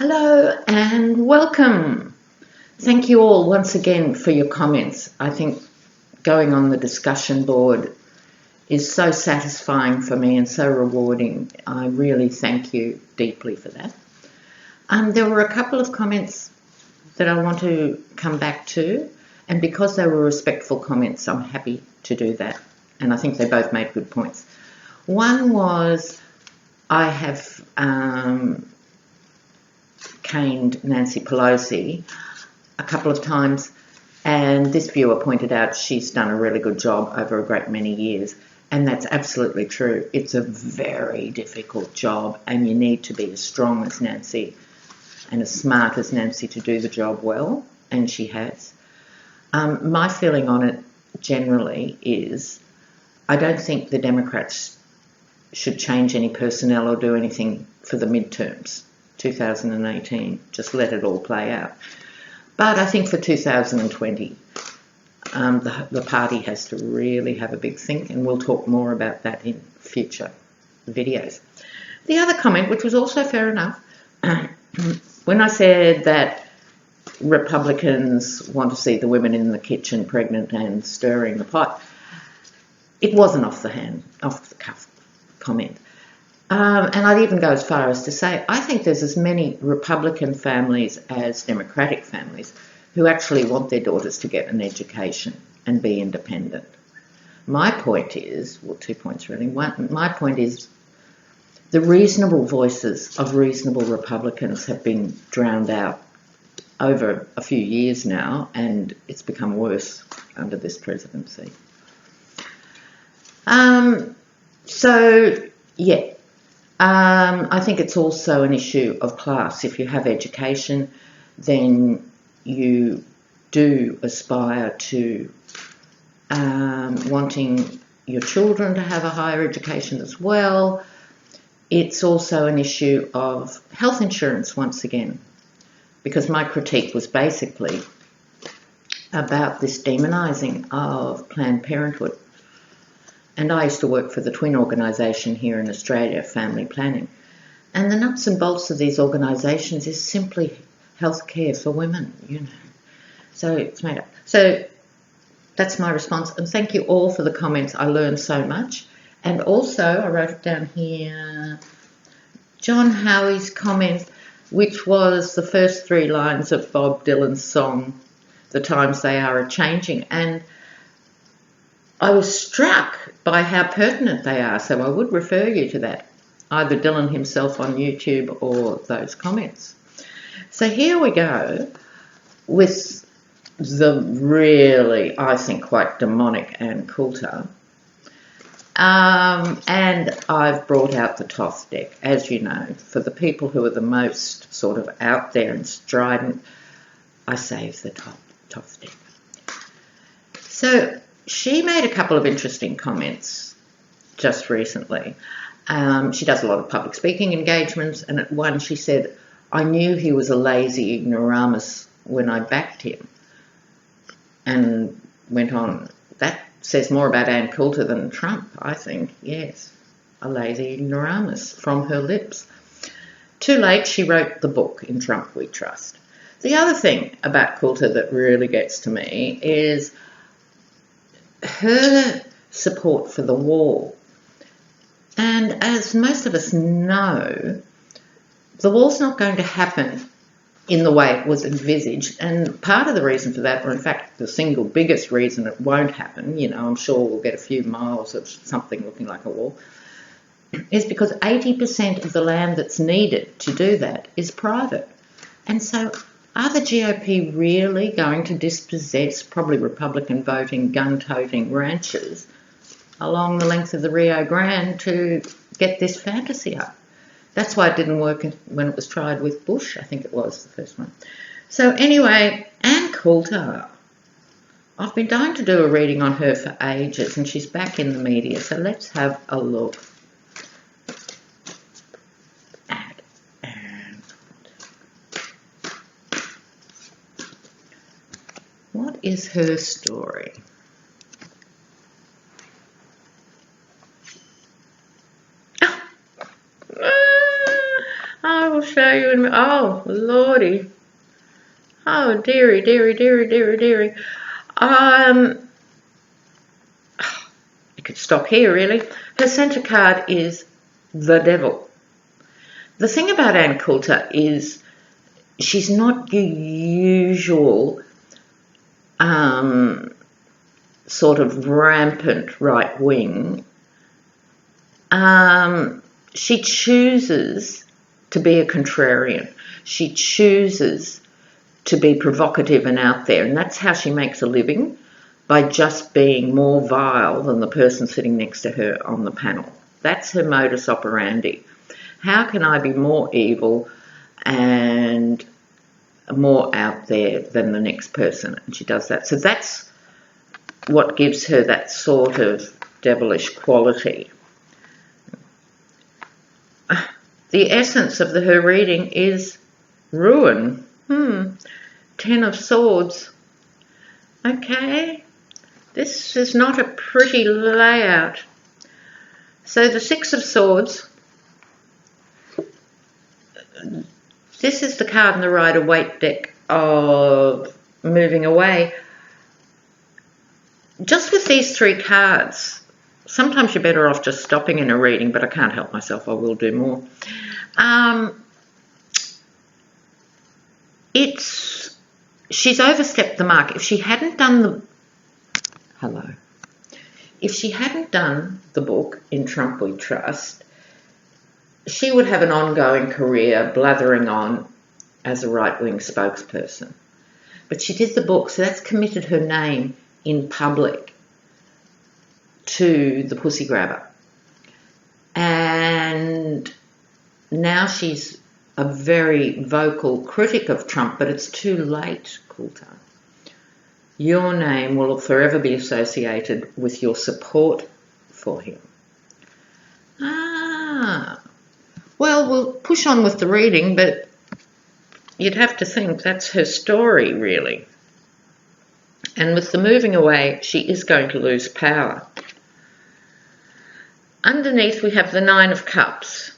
Hello and welcome. Thank you all once again for your comments. I think going on the discussion board is so satisfying for me and so rewarding. I really thank you deeply for that. There were a couple of comments that I want to come back to, and because they were respectful comments, I'm happy to do that. And I think they both made good points. One was, I have caned Nancy Pelosi a couple of times, and this viewer pointed out she's done a really good job over a great many years, and that's absolutely true. It's a very difficult job, and you need to be as strong as Nancy and as smart as Nancy to do the job well, and she has. My feeling on it generally is I don't think the Democrats should change any personnel or do anything for the midterms, 2018. Just let it all play out. But I think for 2020, the party has to really have a big think, and we'll talk more about that in future videos. The other comment, which was also fair enough, when I said that Republicans want to see the women in the kitchen pregnant and stirring the pot, it wasn't off the cuff comment. And I'd even go as far as to say I think there's as many Republican families as Democratic families who actually want their daughters to get an education and be independent. My point is, well, 2 points really. My point is the reasonable voices of reasonable Republicans have been drowned out over a few years now, and it's become worse under this presidency. I think it's also an issue of class. If you have education, then you do aspire to wanting your children to have a higher education as well. It's also an issue of health insurance once again, because my critique was basically about this demonising of Planned Parenthood. And I used to work for the twin organisation here in Australia, Family Planning. And the nuts and bolts of these organisations is simply healthcare for women, you know. So it's made up. So that's my response. And thank you all for the comments. I learned so much. And also, I wrote it down here, John Howie's comment, which was the first 3 lines of Bob Dylan's song, The Times They Are A-Changing. And I was struck by how pertinent they are, so I would refer you to that, either Dylan himself on YouTube or those comments. So here we go with the really, I think, quite demonic Ann Coulter. And I've brought out the Toth deck, as you know. For the people who are the most sort of out there and strident, I save the Toth deck. So she made a couple of interesting comments just recently. She does a lot of public speaking engagements, and at one she said, I knew he was a lazy ignoramus when I backed him. And went on, that says more about Ann Coulter than Trump, I think. Yes, a lazy ignoramus from her lips. Too late, she wrote the book, In Trump We Trust. The other thing about Coulter that really gets to me is her support for the wall. And as most of us know, the wall's not going to happen in the way it was envisaged. And part of the reason for that, or in fact the single biggest reason it won't happen, you know, I'm sure we'll get a few miles of something looking like a wall, is because 80% of the land that's needed to do that is private. And so are the GOP really going to dispossess probably Republican voting, gun-toting ranchers along the length of the Rio Grande to get this fantasy up? That's why it didn't work when it was tried with Bush, I think it was the first one. So anyway, Ann Coulter, I've been dying to do a reading on her for ages, and she's back in the media, so let's have a look at Ann. What is her story? I will show you in... Oh, Lordy. Oh, dearie, dearie, dearie, dearie, dearie. You could stop here, really. Her centre card is the Devil. The thing about Ann Coulter is she's not your usual sort of rampant right wing. She chooses to be a contrarian. She chooses to be provocative and out there, and that's how she makes a living, by just being more vile than the person sitting next to her on the panel. That's her modus operandi. How can I be more evil and more out there than the next person? And she does that. So that's what gives her that sort of devilish quality. The essence of her reading is ruin. 10 of Swords. Okay. This is not a pretty layout. So the 6 of Swords, this is the card in the Rider-Waite deck of moving away. Just with these 3 cards, sometimes you're better off just stopping in a reading, but I can't help myself, I will do more. She's overstepped the mark. If she hadn't done If she hadn't done the book In Trump We Trust, she would have an ongoing career blathering on as a right-wing spokesperson. But she did the book, so that's committed her name in public to the pussy grabber. And now she's a very vocal critic of Trump, but it's too late, Coulter. Your name will forever be associated with your support for him. Well, we'll push on with the reading, but you'd have to think that's her story, really. And with the moving away, she is going to lose power. Underneath, we have the 9 of Cups.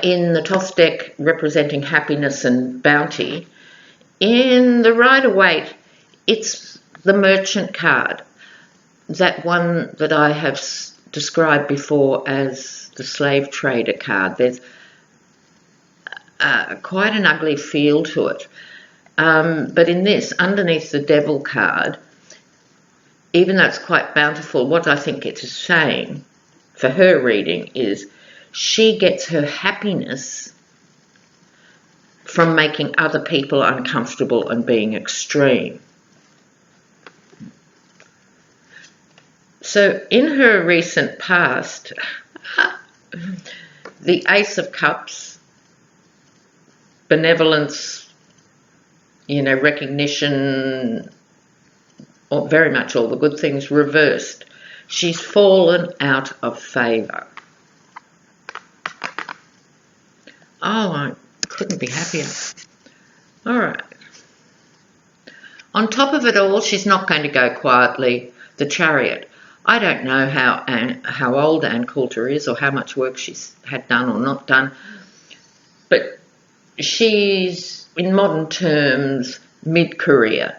In the Toth deck, representing happiness and bounty. In the Rider-Waite, it's the Merchant card, that one that I have described before as the slave trader card. There's quite an ugly feel to it. But in this, underneath the Devil card, even though it's quite bountiful, what I think it is saying for her reading is she gets her happiness from making other people uncomfortable and being extreme. So in her recent past, the Ace of Cups, benevolence, recognition, or very much all the good things, reversed. She's fallen out of favour. Oh, I couldn't be happier. All right. On top of it all, she's not going to go quietly. The Chariot. I don't know how old Ann Coulter is or how much work she's had done or not done, but she's, in modern terms, mid-career.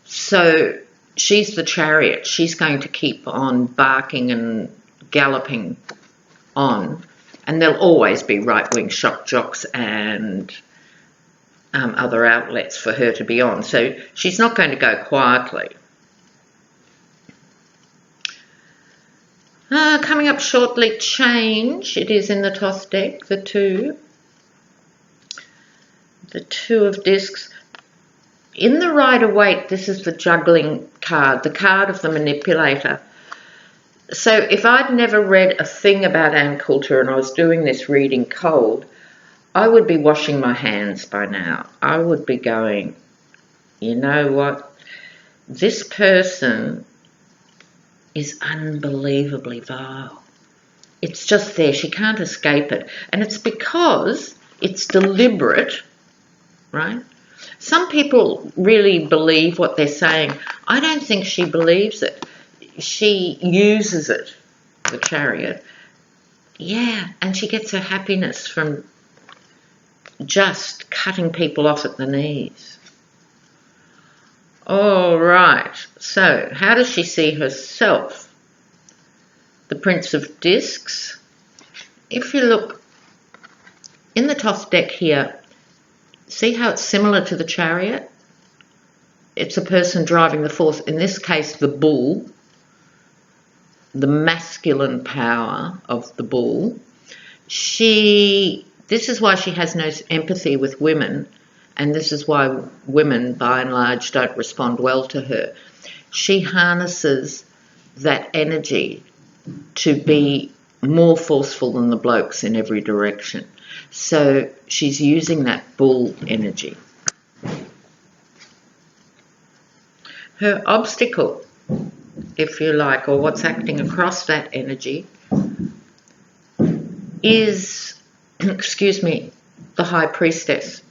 So she's the Chariot. She's going to keep on barking and galloping on. And there'll always be right-wing shock jocks and other outlets for her to be on. So she's not going to go quietly. Coming up shortly, Change. It is in the Toth deck, the 2. The 2 of Discs. In the Rider-Waite, this is the Juggling card, the card of the manipulator. So if I'd never read a thing about Ann Coulter and I was doing this reading cold, I would be washing my hands by now. I would be going, you know what? This person is unbelievably vile. It's just there. She can't escape it. And it's because it's deliberate, right? Some people really believe what they're saying. I don't think she believes it. She uses it, the Chariot, Yeah, and she gets her happiness from just cutting people off at the knees. All right, so how does she see herself? The Prince of Discs. If you look in the top deck here, see how it's similar to the Chariot? It's a person driving the force, in this case the bull, the masculine power of the bull. This is why she has no empathy with women, and this is why women, by and large, don't respond well to her. She harnesses that energy to be more forceful than the blokes in every direction. So she's using that bull energy. Her obstacle, if you like, or what's acting across that energy is, the High Priestess,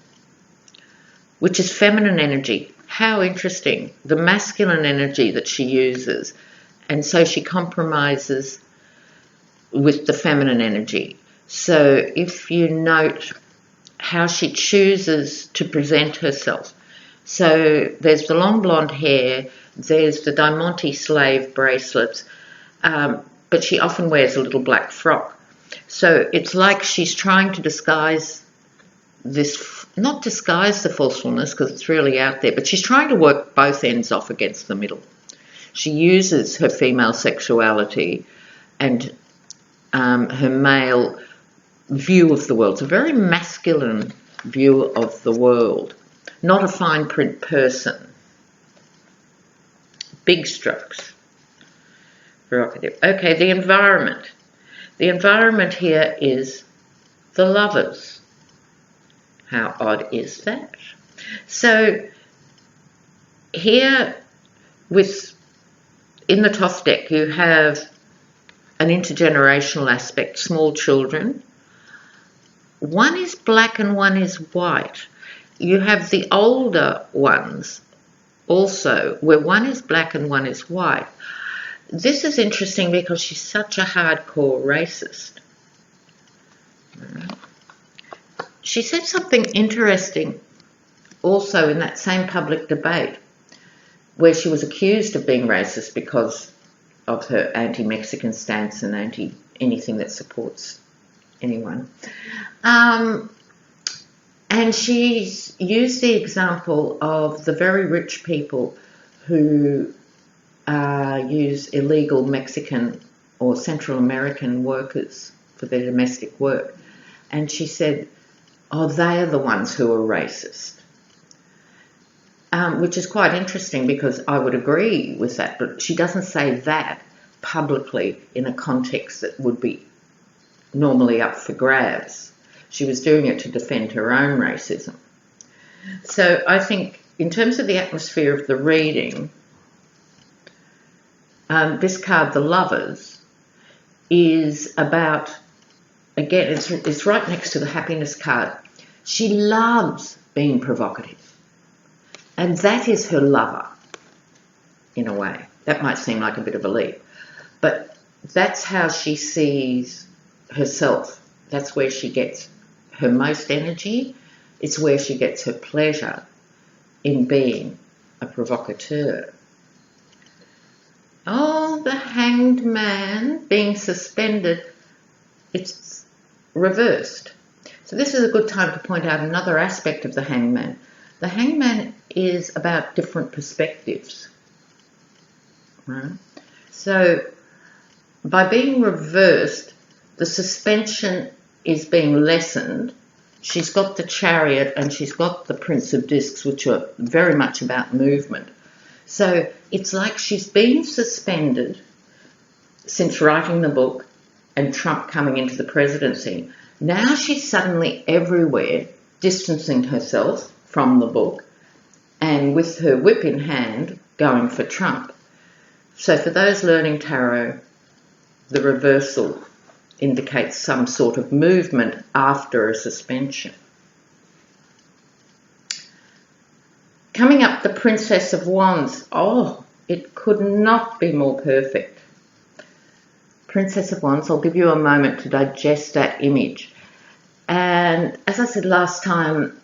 which is feminine energy. How interesting. The masculine energy that she uses. And so she compromises with the feminine energy. So if you note how she chooses to present herself. So there's the long blonde hair, there's the Diamante slave bracelets, but she often wears a little black frock. So it's like she's trying to disguise this, not disguise the forcefulness because it's really out there, but she's trying to work both ends off against the middle. She uses her female sexuality and her male view of the world. It's a very masculine view of the world, not a fine print person. Big strokes. Provocative. Okay, the environment. The environment here is the Lovers. How odd is that? So here in the top deck you have an intergenerational aspect, small children. One is black and one is white. You have the older ones also, where one is black and one is white. This is interesting because she's such a hardcore racist. She said something interesting also in that same public debate where she was accused of being racist because of her anti-Mexican stance and anti-anything that supports anyone. And she's used the example of the very rich people who use illegal Mexican or Central American workers for their domestic work. And she said, oh, they are the ones who are racist. Which is quite interesting because I would agree with that, but she doesn't say that publicly in a context that would be normally up for grabs. She was doing it to defend her own racism. So I think in terms of the atmosphere of the reading, this card, the Lovers, is about, again, it's right next to the Happiness card. She loves being provocative. And that is her lover, in a way. That might seem like a bit of a leap. But that's how she sees herself. That's where she gets her most energy. It's where she gets her pleasure in being a provocateur. Oh, the Hanged Man being suspended. It's reversed. So this is a good time to point out another aspect of the Hangman. The Hangman is about different perspectives. Right? So by being reversed, the suspension is being lessened. She's got the Chariot and she's got the Prince of Discs, which are very much about movement. So it's like she's been suspended since writing the book and Trump coming into the presidency. Now she's suddenly everywhere, distancing herself from the book and with her whip in hand going for Trump. So for those learning tarot, the reversal indicates some sort of movement after a suspension. Coming up, the Princess of Wands. Oh, it could not be more perfect. Princess of Wands. I'll give you a moment to digest that image. And as I said last time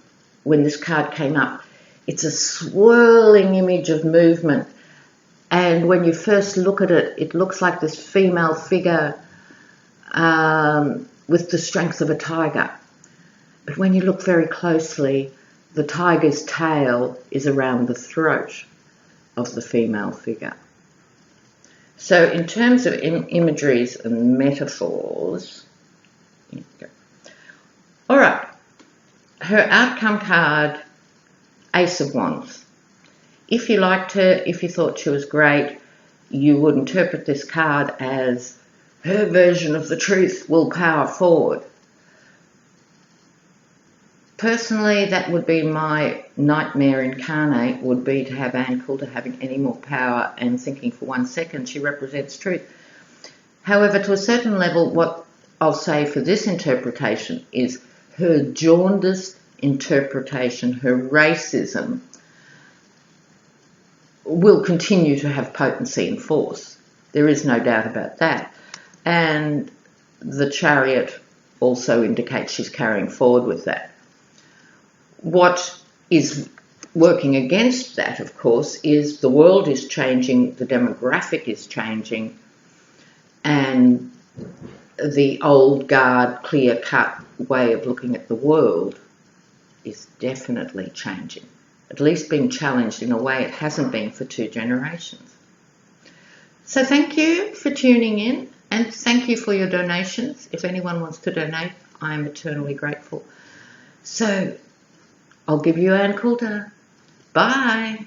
when this card came up, it's a swirling image of movement. And when you first look at it, it looks like this female figure with the strength of a tiger. But when you look very closely, the tiger's tail is around the throat of the female figure. So in terms of imageries and metaphors, here we go. All right, her outcome card, Ace of Wands. If you liked her, if you thought she was great, you would interpret this card as her version of the truth will power forward. Personally, that would be my nightmare incarnate, would be to have Ann Coulter having any more power and thinking for 1 second she represents truth. However, to a certain level, what I'll say for this interpretation is her jaundiced interpretation, her racism, will continue to have potency and force. There is no doubt about that. And the Chariot also indicates she's carrying forward with that. What is working against that, of course, is the world is changing, the demographic is changing, and the old guard, clear-cut way of looking at the world is definitely changing, at least being challenged in a way it hasn't been for 2 generations. So thank you for tuning in, and thank you for your donations. If anyone wants to donate, I am eternally grateful. So I'll give you Ann Coulter. Bye.